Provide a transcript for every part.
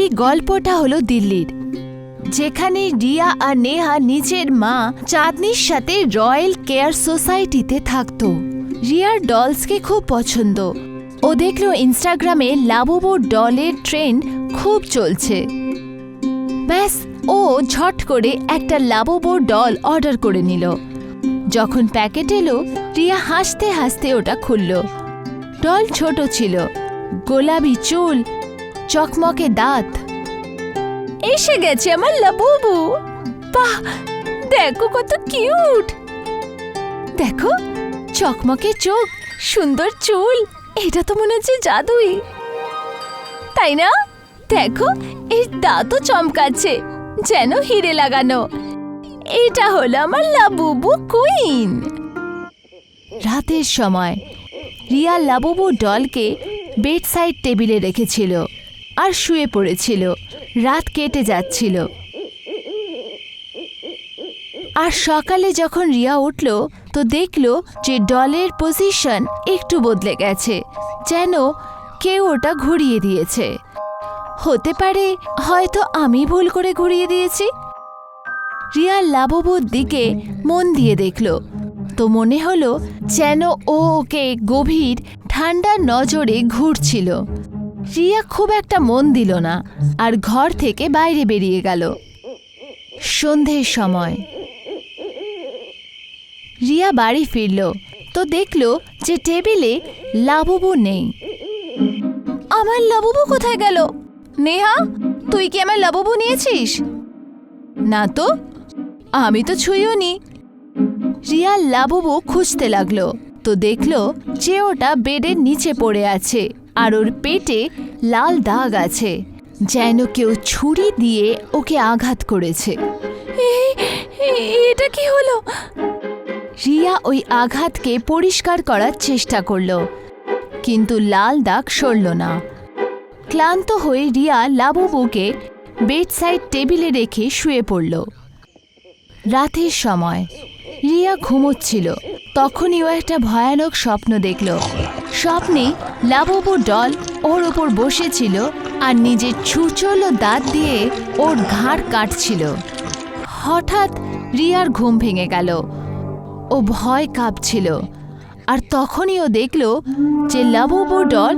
এই গল্পটা হলো দিল্লির, যেখানে রিয়া আর নেহা নিজের মা চাঁদনির সাথে রয়্যাল কেয়ার সোসাইটিতে থাকতো। রিয়ার ডলসকে খুব পছন্দ। ও দেখলো ইনস্টাগ্রামে লাবুবু ডলের ট্রেন্ড খুব চলছে। ব্যাস, ও ঝট করে একটা লাবুবু ডল অর্ডার করে নিল। যখন প্যাকেট এলো, রিয়া হাসতে হাসতে ওটা খুলল। ডল ছোট ছিল, গোলাপি চুল, চকমকে দাঁত। এসে গেছে আমার লাবুবু। বাহ, দেখো কত কিউট। দেখো, চকমকে চোখ, সুন্দর চুল, এটা তো মনে হচ্ছে জাদুই, তাই না? দেখো, এর দাঁতও চমকাচ্ছে, যেন হিরে লাগানো। এটা হলো আমার লাবুবু কুইন। রাতের সময় রিয়া লাবুবু ডলকে বেডসাইড টেবিলে রেখেছিল আর শুয়ে পড়েছিল। রাত কেটে যাচ্ছিল। আর সকালে যখন রিয়া উঠল, তো দেখল যে ডলের পজিশন একটু বদলে গেছে, যেন কেউ ওটা ঘুরিয়ে দিয়েছে। হতে পারে হয়তো আমি ভুল করে ঘুরিয়ে দিয়েছি। রিয়া লাবুবুর দিকে মন দিয়ে দেখল, তো মনে হলো যেন ও ওকে গভীর ঠান্ডা নজরে ঘুরছিল। রিয়া খুব একটা মন দিল না আর ঘর থেকে বাইরে বেরিয়ে গেল। সন্ধ্যের সময় রিয়া বাড়ি ফিরল, তো দেখল যে টেবিলে লাবুবু নেই। আমার লাবুবু কোথায় গেল? নেহা, তুই কি আমার লাবুবু নিয়েছিস? না তো, আমি তো ছুঁইও নি। রিয়া লাবুবু খুঁজতে লাগলো, তো দেখল যে ওটা বেডের নিচে পড়ে আছে আর ওর পেটে লাল দাগ আছে, যেন কেউ ছুরি দিয়ে ওকে আঘাত করেছে। এটা কি হলো? রিয়া ওই আঘাতকে পরিষ্কার করার চেষ্টা করল, কিন্তু লাল দাগ সরল না। ক্লান্ত হয়ে রিয়া লাবুবুকে বেডসাইড টেবিলে রেখে শুয়ে পড়ল। রাতের সময় রিয়া ঘুমোচ্ছিল, তখনই ও একটা ভয়ানক স্বপ্ন দেখল। স্বপ্নে লাবুবু ডল ওর ওপর বসেছিল আর নিজের ছুঁচলো দাঁত দিয়ে ওর ঘাড় কাটছিল। হঠাৎ রিয়ার ঘুম ভেঙে গেল। ও ভয় কাঁপছিল, আর তখনই ও দেখল যে লাবুবু ডল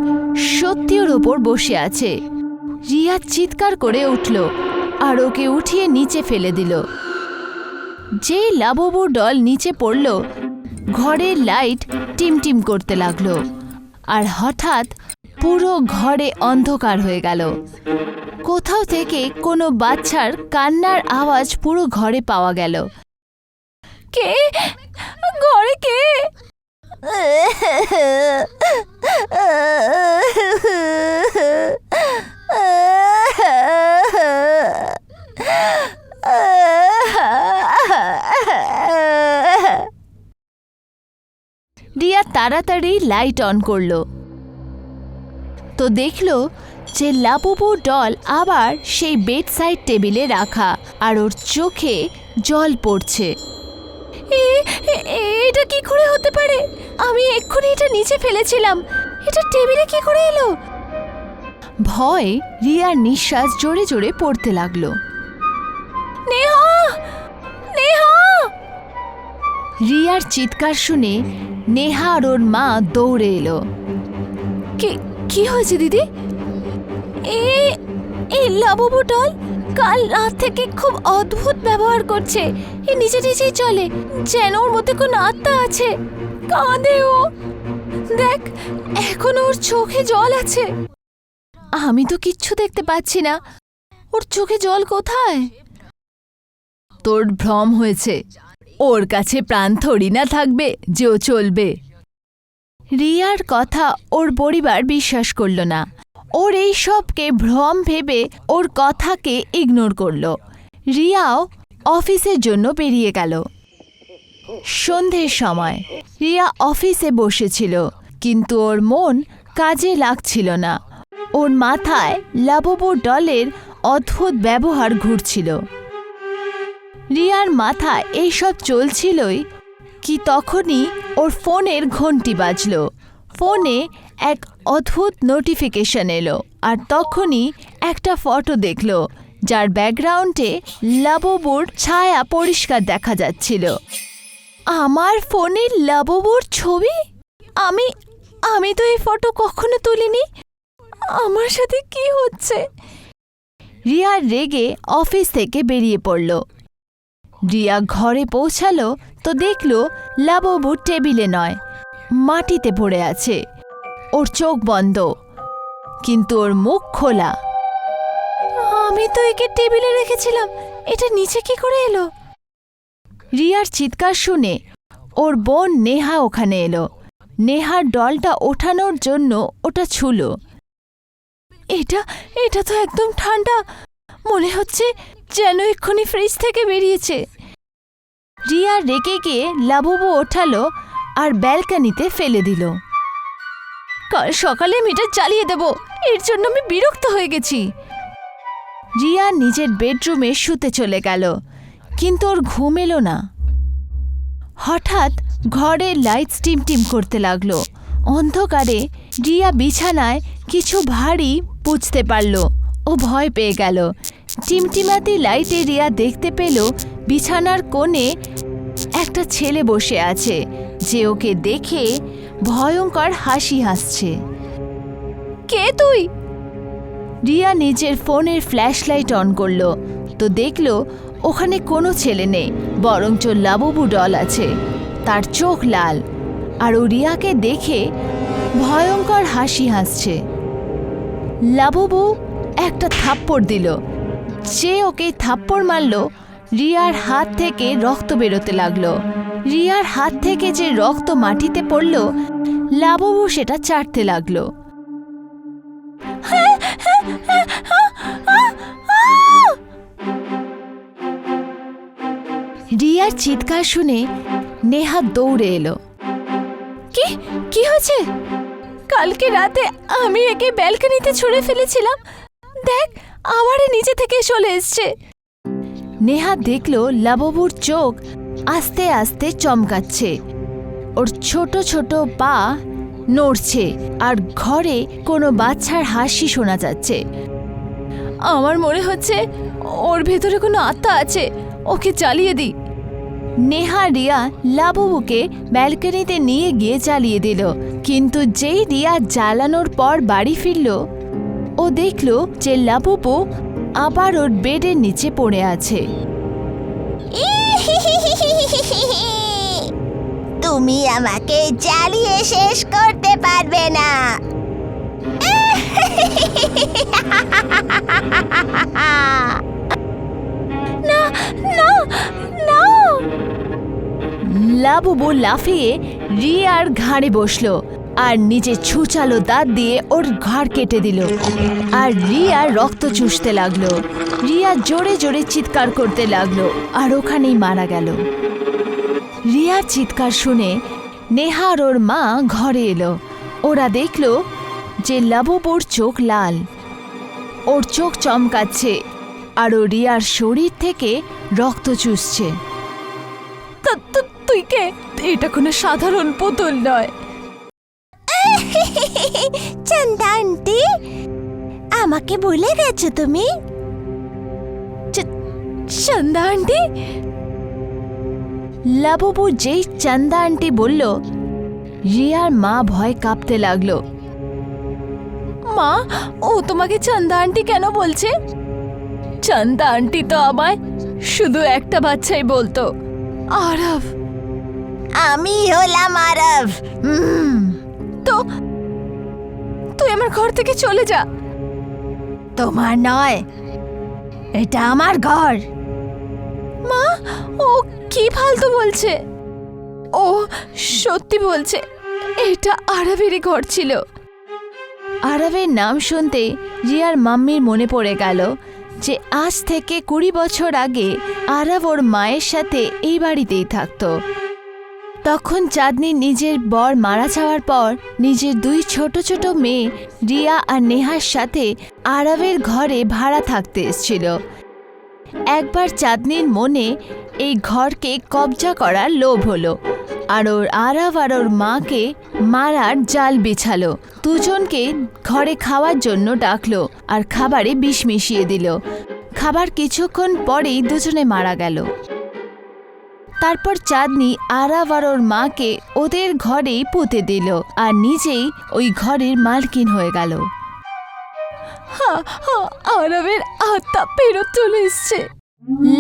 সত্যি ওর ওপর বসে আছে। রিয়া চিৎকার করে উঠল আর ওকে উঠিয়ে নিচে ফেলে দিল। যেই লাবুবু ডল নিচে পড়ল, ঘরের লাইট টিমটিম করতে লাগলো আর হঠাৎ পুরো ঘরে অন্ধকার হয়ে গেল। কোথাও থেকে কোনো বাচ্চার কান্নার আওয়াজ পুরো ঘরে পাওয়া গেল। কে ঘরে? কে? রিয়া তাড়াতাড়ি লাইট অন করল, তো দেখল যে লাবুবু ডল আবার সেই বেডসাইড টেবিলে রাখা আর ওর চোখে জল পড়ছে। এটা কি করে হতে পারে? আমি এক্ষুনি এটা নিচে ফেলেছিলাম, এটা টেবিলে কি করে এলো? ভয় রিয়ার নিঃশ্বাস জোরে জোরে পড়তে লাগলো। নেহা, নেহা! রিয়ার চিৎকার শুনে নেহা আর ওর মা দৌড়ে এলো। কি হয়েছে দিদি? এই লাবুবু ডল কাল রাত থেকে খুব অদ্ভুত ব্যবহার করছে। এ নিচে নিচেই চলে, যেন ওর মধ্যে কোনো আত্মা আছে। কাঁদে ও, দেখ এখন ওর চোখে জল আছে। আমি তো কিচ্ছু দেখতে পাচ্ছি না, ওর চোখে জল কোথায়? তোর ভ্রম হয়েছে, ওর কাছে প্রাণ থরি না থাকবে যে ও চলবে। রিয়ার কথা ওর পরিবার বিশ্বাস করল না। ওর এই সবকে ভ্রম ভেবে ওর কথাকে ইগনোর করল। রিয়াও অফিসের জন্য বেরিয়ে গেল। সন্ধ্যের সময় রিয়া অফিসে বসেছিল, কিন্তু ওর মন কাজে লাগছিল না। ওর মাথায় লাবুবু ডলের অদ্ভুত ব্যবহার ঘুরছিল। রিয়ার মাথায় এইসব চলছিলই কি তখনই ওর ফোনের ঘন্টি বাজল। ফোনে এক অদ্ভুত নোটিফিকেশন এলো আর তখনই একটা ফটো দেখলো, যার ব্যাকগ্রাউন্ডে লাবুবুর ছায়া পরিষ্কার দেখা যাচ্ছিল। আমার ফোনে লাবুবুর ছবি? আমি আমি তো এই ফটো কখনো তুলিনি। আমার সাথে কি হচ্ছে? রিয়া রেগে অফিস থেকে বেরিয়ে পড়ল। রিয়া ঘরে পৌঁছালো তো দেখলো লাবুবু টেবিলে নয়, মাটিতে পড়ে আছে। ওর চোখ বন্ধ, কিন্তু ওর মুখ খোলা। আমি তো একে টেবিলে রেখেছিলাম, এটা নিচে কি করে এলো? রিয়ার চিৎকার শুনে ওর বোন নেহা ওখানে এলো। নেহার ডলটা ওঠানোর জন্য ওটা ছুলো। এটা এটা তো একদম ঠান্ডা, মনে হচ্ছে যেন এক্ষুনি ফ্রিজ থেকে বেরিয়েছে। রিয়া রেগে গিয়ে লাবুবু ওঠালো আর ব্যালকনিতে ফেলে দিল। কাল সকালে মিটার চালিয়ে দেব, এর জন্য আমি বিরক্ত হয়ে গেছি। রিয়া নিজের বেডরুমে শুতে চলে গেল, কিন্তু ওর ঘুম এলো না। হঠাৎ ঘরে লাইট টিমটিম করতে লাগলো। অন্ধকারে রিয়া বিছানায় কিছু ভারী বুঝতে পারল। ও ভয় পেয়ে গেল। টিমটিমাতি লাইটে রিয়া দেখতে পেল বিছানার কোণে একটা ছেলে বসে আছে, যে ওকে দেখে ভয়ঙ্কর হাসি হাসছে। কে তুই? রিয়া নিজের ফোনের ফ্ল্যাশ লাইট অন করল তো দেখল ওখানে কোনো ছেলে নেই, বরঞ্চ লাবুবু ডল আছে। তার চোখ লাল আর ও রিয়াকে দেখে ভয়ঙ্কর হাসি হাসছে। লাবুবু একটা থাপ্পড় দিল। যে ওকে থাপ্পড় মারল, রিয়ার হাত থেকে রক্ত বেরোতে লাগলো। রিয়ার হাত থেকে যে রক্ত মাটিতে পড়ল, লাবুবু সেটা চাটতে লাগলো। রিয়ার চিৎকার শুনে নেহা দৌড়ে এলো। কি হয়েছে? কালকে রাতে আমি একে ব্যালকনিতে ছুঁড়ে ফেলেছিলাম, দেখ আবার নিচে থেকে চলে এসছে। নেহা দেখলো লাবুবুর চোখ আস্তে আস্তে চমকাচ্ছে, ওর ছোট ছোট পা নড়ছে আর ঘরে কোনো বাচ্চার হাসি শোনা যাচ্ছে। আমার মনে হচ্ছে ওর ভেতরে কোনো আত্মা আছে, ওকে জ্বালিয়ে দিই। নেহা রিয়া লাবুবুকে ব্যালকনিতে নিয়ে গিয়ে জ্বালিয়ে দিল, কিন্তু যেই রিয়া জ্বালানোর পর বাড়ি ফিরল, ও দেখল যে লাবুবু আবার ওর বেডের নিচে পড়ে আছে। তুমি আমাকে জ্বালিয়ে শেষ করতে পারবে না। না না না! লাবুবু লাফিয়ে রিয়ার ঘাড়ে বসলো আর নিচে ছুচালো দাঁত দিয়ে ওর ঘাড় কেটে দিল, আর রিয়া রক্ত চুষতে লাগলো। রিয়া জোরে জোরে চিৎকার করতে লাগলো আর ওখানেই মারা গেল। রিয়ার চিৎকার শুনে নেহা আর ওর মা ঘরে এলো। ওরা দেখলো যে লাবুবুর চোখ লাল, ওর চোখ চমকাচ্ছে আর ও রিয়ার শরীর থেকে রক্ত চুষছে। তুই কে? এটা কোনো সাধারণ পুতুল নয়। চন্দা আন্টি, আমাকে ভুলে গেছো তুমি? চন্দা আন্টি? লাবুবু যেই চন্দা আন্টি বলল, রিয়ার মা ভয় কাঁপতে লাগলো। মা, ও তোমাকে চন্দা আন্টি কেন বলছে? চন্দা আন্টি তো আমায় শুধু একটা বাচ্চাই বলতো, আরব। আমি হলাম আরব। তো তুই আমার ঘর থেকে চলে যা। তোমার নয়, এটা আমার ঘর। মা, ও কি ফালতু বলছে? ও সত্যি বলছে, এটা আরবেরই ঘর ছিল। আরবের নাম শুনতে রিয়ার মাম্মির মনে পড়ে গেল যে আজ থেকে 20 বছর আগে আরব ওর মায়ের সাথে এই বাড়িতেই থাকতো। তখন চাঁদনি নিজের বর মারা যাওয়ার পর নিজের 2 ছোট ছোট মেয়ে রিয়া আর নেহার সাথে আরবের ঘরে ভাড়া থাকতে এসেছিল। একবার চাঁদনির মনে এই ঘরকে কবজা করার লোভ হলো আর আরাভ আর ওর মাকে মারার জাল বিছালো। দুজনকে ঘরে খাওয়ার জন্য ডাকলো আর খাবারে বিষ মিশিয়ে দিল। খাবার কিছুক্ষণ পরেই দুজনে মারা গেল। তারপর চাঁদনি আরাভ আর ওর মাকে ওদের ঘরেই পুঁতে দিল আর নিজেই ওই ঘরের মালকিন হয়ে গেল। আরাভের আত্মা ফেরত চলে এসছে।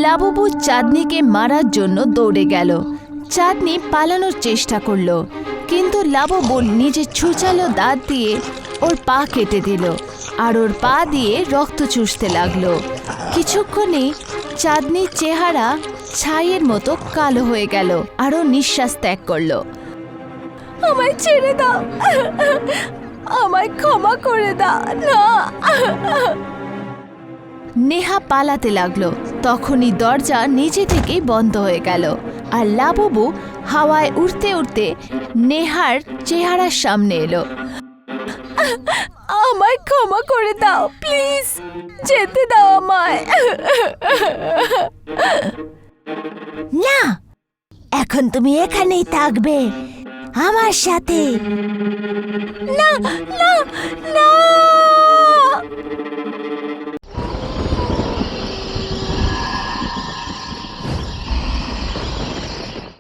লাবুবু চাঁদনিকে মারার জন্য দৌড়ে গেল। চাঁদনি পালানোর চেষ্টা করলো, কিন্তু লাবুবু নিজের ছুচালো দাঁত দিয়ে ওর পা কেটে দিল আর ওর পা দিয়ে রক্ত চুষতে লাগলো। কিছুক্ষণে চাঁদনির চেহারা ছাইয়ের মতো কালো হয়ে গেল আর ও নিঃশ্বাস ত্যাগ করলো। আমায় ছেড়ে দাও, আমায় ক্ষমা করে দাও না। নেহা পালাতে লাগলো। তখনই দরজা নিজে থেকেই বন্ধ হয়ে গেল আর লাবুবু হাওয়ায় উড়তে উড়তে নেহার চেহারার সামনে এলো। আমায় ক্ষমা করে দাও, প্লিজ যেতে দাও আমায়। না, এখন তুমি এখানেই থাকবে আমার সাথে। না না না।